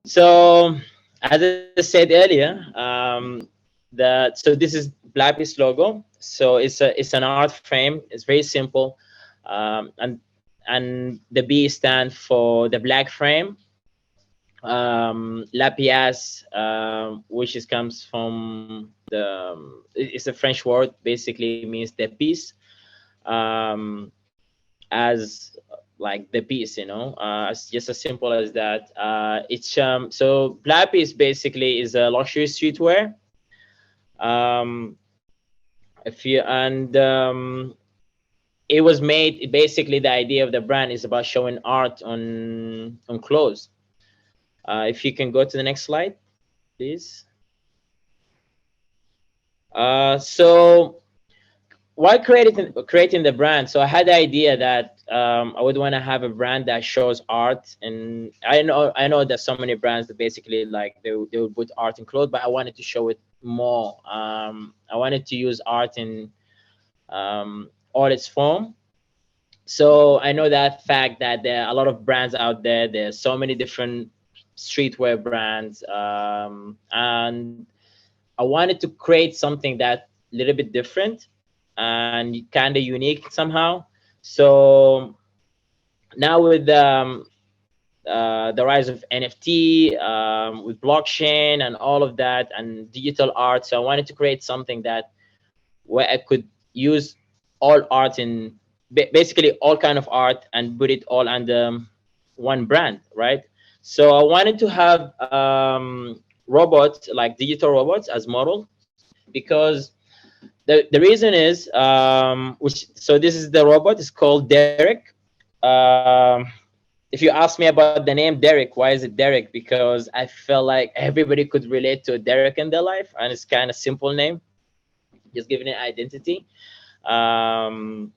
So as I said earlier, so this is BLAPIECE logo. So it's an art frame. It's very simple, um, and and the B stand for the black frame. Lapias, which is comes from it's a French word, basically means the piece, um, as like the piece, it's just as simple as that. It's so Blappies basically is a luxury streetwear. Um, if you and It was made basically, the idea of the brand is about showing art on clothes. If you can go to the next slide, please. So while creating the brand, so I had the idea that I would want to have a brand that shows art, and I know there's so many brands that basically like they would put art in clothes, but I wanted to show it more. I wanted to use art in all its form. So I know that fact that there are a lot of brands out there. There's so many different streetwear brands, and I wanted to create something that a little bit different and kind of unique somehow. So now with the rise of NFT, with blockchain and all of that, and digital art, so I wanted to create something that where I could use all art in basically all kind of art and put it all under one brand, right? So I wanted to have robots, like digital robots, as model, because the reason is, which so this is the robot. It's called Derek. Um, if you ask me about the name Derek, why is it Derek? Because I felt like everybody could relate to Derek in their life, and it's kind of simple name, just giving it identity. Um,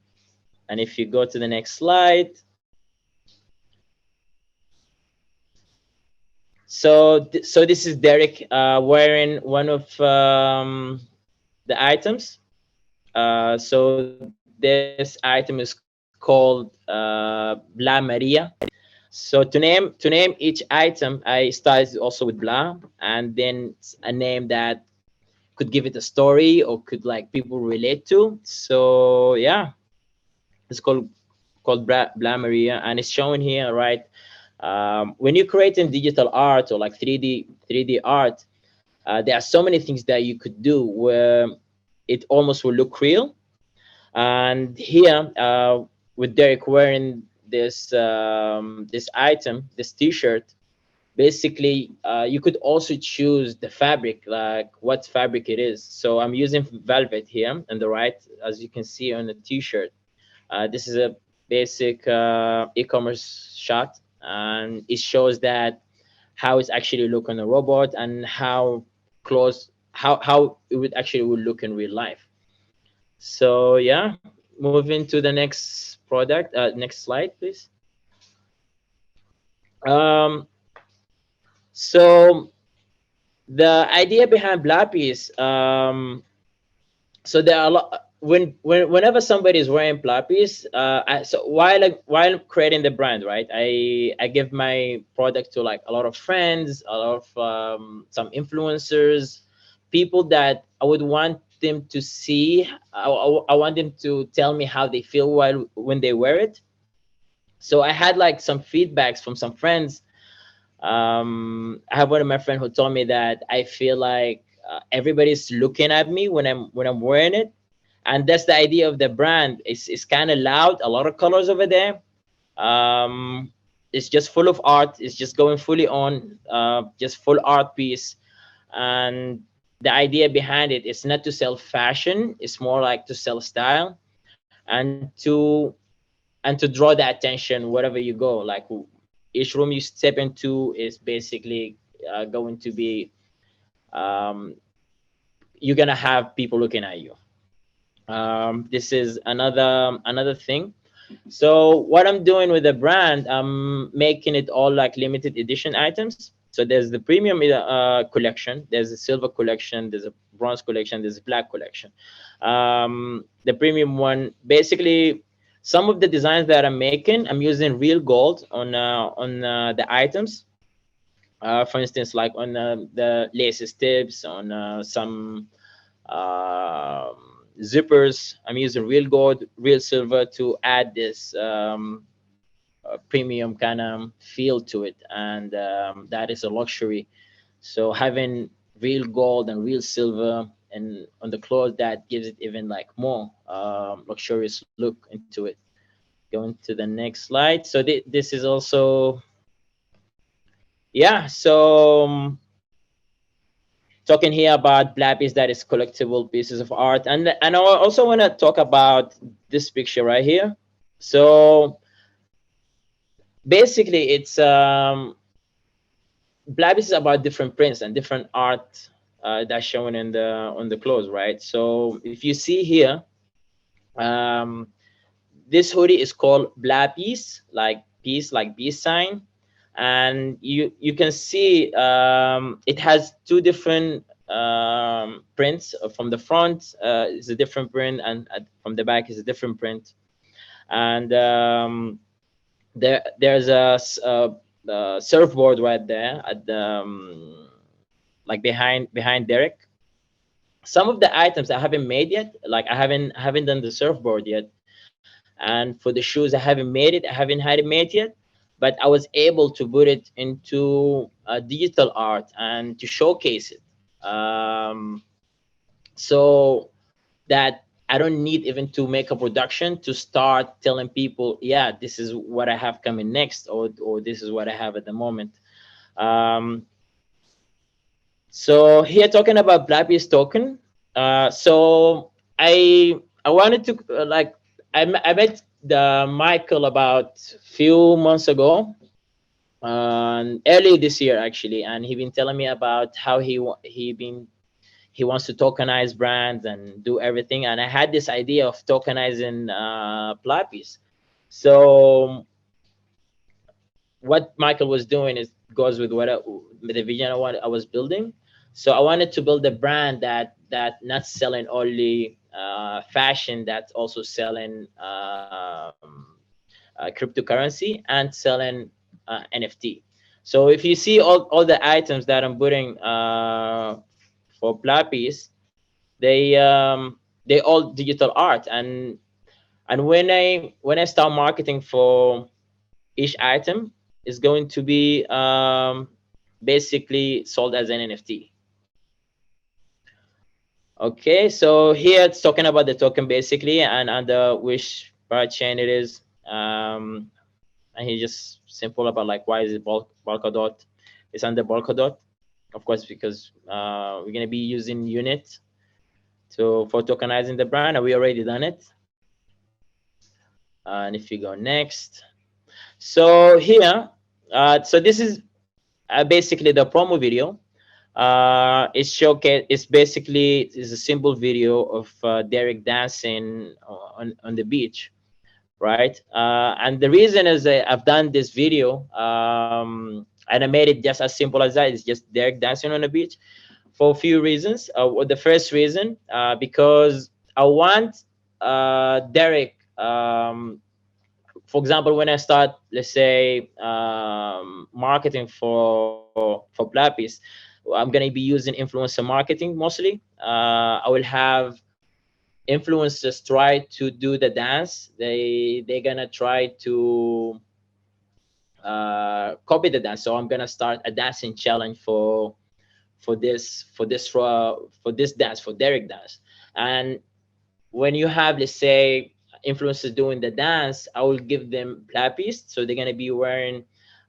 and if you go to the next slide, so this is Derek wearing one of the items. So this item is called Bla Maria. So to name each item, I started also with Bla, and then a name that could give it a story or could like people relate to. So yeah, it's called Bla Maria, and it's shown here, right? When you're creating digital art or like 3D art, there are so many things that you could do where it almost will look real. And here, with Derek wearing this item, this T-shirt, basically, you could also choose the fabric, like what fabric it is. So I'm using velvet here on the right, as you can see on the T-shirt. This is a basic e-commerce shot, and it shows that how it's actually look on a robot and how close, how it would actually would look in real life. So yeah, moving to the next product. Next slide, please. Um, so the idea behind Blappies, so there are a lot. Whenever somebody is wearing Blappies, so while creating the brand, right, I give my product to like a lot of friends, a lot of some influencers, people that I would want them to see. I want them to tell me how they feel when they wear it. So I had like some feedbacks from some friends. I have one of my friends who told me that I feel like everybody's looking at me when I'm wearing it, and that's the idea of the brand. It's kind of loud, a lot of colors over there. Um, it's just full of art. It's just going fully on, just full art piece, and the idea behind it is not to sell fashion. It's more like to sell style, and to draw the attention wherever you go. Like each room you step into is basically going to be, um, you're gonna have people looking at you. This is another thing. So what I'm doing with the brand, I'm making it all like limited edition items. So there's the premium collection, there's a silver collection, there's a bronze collection, there's a black collection. The premium one, basically, some of the designs that I'm making, I'm using real gold on the items. For instance, like on the laces tips, on some um zippers, I'm using real gold, real silver to add this premium kind of feel to it, and that is a luxury. So having real gold and real silver and on the clothes, that gives it even like more luxurious look into it. Going to the next slide. So this is also, yeah. So talking here about BLAPIECE, that is collectible pieces of art, and I also want to talk about this picture right here. So basically, it's BLAPIECE is about different prints and different art that's shown in the on the clothes, right? So if you see here, um, this hoodie is called BLAPIECE, like peace, like peace sign, and you can see it has two different prints. From the front is a different print, and from the back is a different print. And there's a surfboard right there at the like behind Derek. Some of the items I haven't made yet, like I haven't done the surfboard yet, and for the shoes I haven't made it, I haven't had it made yet, but I was able to put it into digital art and to showcase it, so that I don't need even to make a production to start telling people, yeah, this is what I have coming next, or this is what I have at the moment. um, So here talking about BLAPIECE token. So I wanted to I met the Michael about few months ago, early this year actually, and he been telling me about how he wants to tokenize brands and do everything. And I had this idea of tokenizing BLAPIECE. So what Michael was doing is goes with the vision of what I was building. So I wanted to build a brand that not selling only fashion, that's also selling cryptocurrency and selling NFT. So if you see all the items that I'm putting for BLAPIECE, they all digital art. And when I start marketing for each item, is going to be basically sold as an NFT. Okay, so here it's talking about the token basically, and under which chain it is. And he just simple about like why is it Polkadot? It's under Polkadot, of course, because we're gonna be using unit for tokenizing the brand, and we already done it. And if you go next, so here, so this is basically the promo video. It's basically is a simple video of Derek dancing on the beach, right? And the reason is that I've done this video, and I made it just as simple as that. It's just Derek dancing on the beach for a few reasons. The first reason, because I want Derek. For example, when I start, let's say, marketing for BLAPIECE, I'm gonna be using influencer marketing mostly. I will have influencers try to do the dance. They're gonna try to copy the dance. So I'm gonna start a dancing challenge for this dance, for Derek dance. And when you have, let's say, influencers doing the dance, I will give them BLAPIECE, so they're gonna be wearing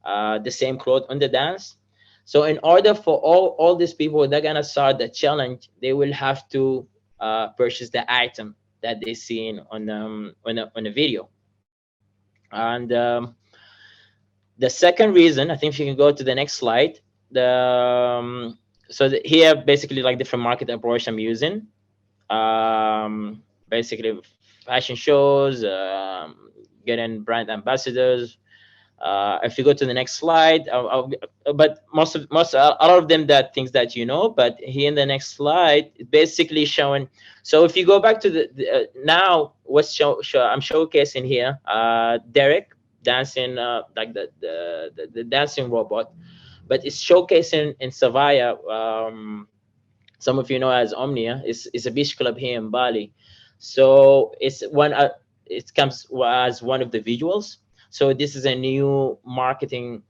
the same clothes on the dance. So in order for all these people that are gonna start the challenge, they will have to purchase the item that they see on the video. And the second reason, I think if you can go to the next slide, here basically like different market approach I'm using. Basically fashion shows, getting brand ambassadors. If you go to the next slide, but most a lot of them that things that you know, but here in the next slide, it's basically showing. So if you go back to now, what's I'm showcasing here, Derek dancing like the dancing robot, but it's showcasing in Savaya. Some of you know as Omnia. It's a beach club here in Bali. So it's one. It comes as one of the visuals. So this is a new marketing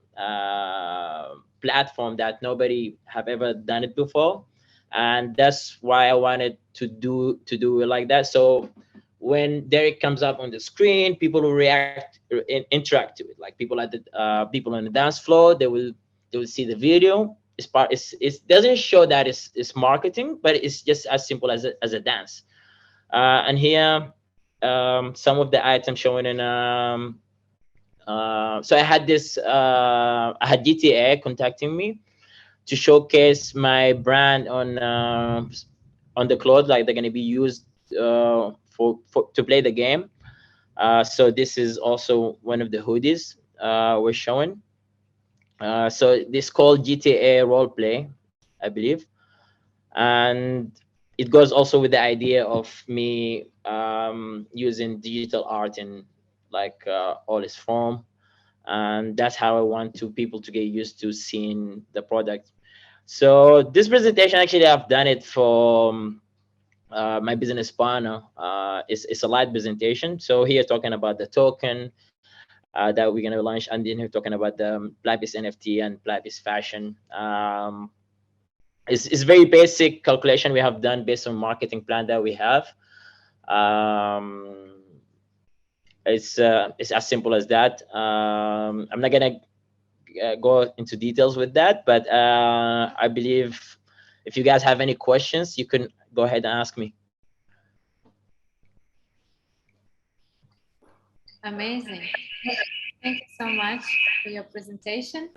platform that nobody have ever done it before, and that's why I wanted to do it like that. So when Derek comes up on the screen, people will react, interact to it. Like people at the people on the dance floor, they will see the video. It doesn't show that it's marketing, but it's just as simple as a dance. And here, some of the items showing in so I had GTA contacting me to showcase my brand on the clothes, like they're gonna be used for to play the game. So this is also one of the hoodies we're showing. So this called GTA roleplay, I believe, and it goes also with the idea of me using digital art in like all its form, and that's how I want to people to get used to seeing the product. So this presentation, actually, I've done it for my business partner. It's a light presentation. So here talking about the token that we're gonna launch, and then here talking about the BLAPIECE NFT and BLAPIECE fashion. It's very basic calculation we have done based on marketing plan that we have. Um, it's as simple as that. I'm not gonna go into details with that, but I believe if you guys have any questions, you can go ahead and ask me. Amazing. Thank you so much for your presentation.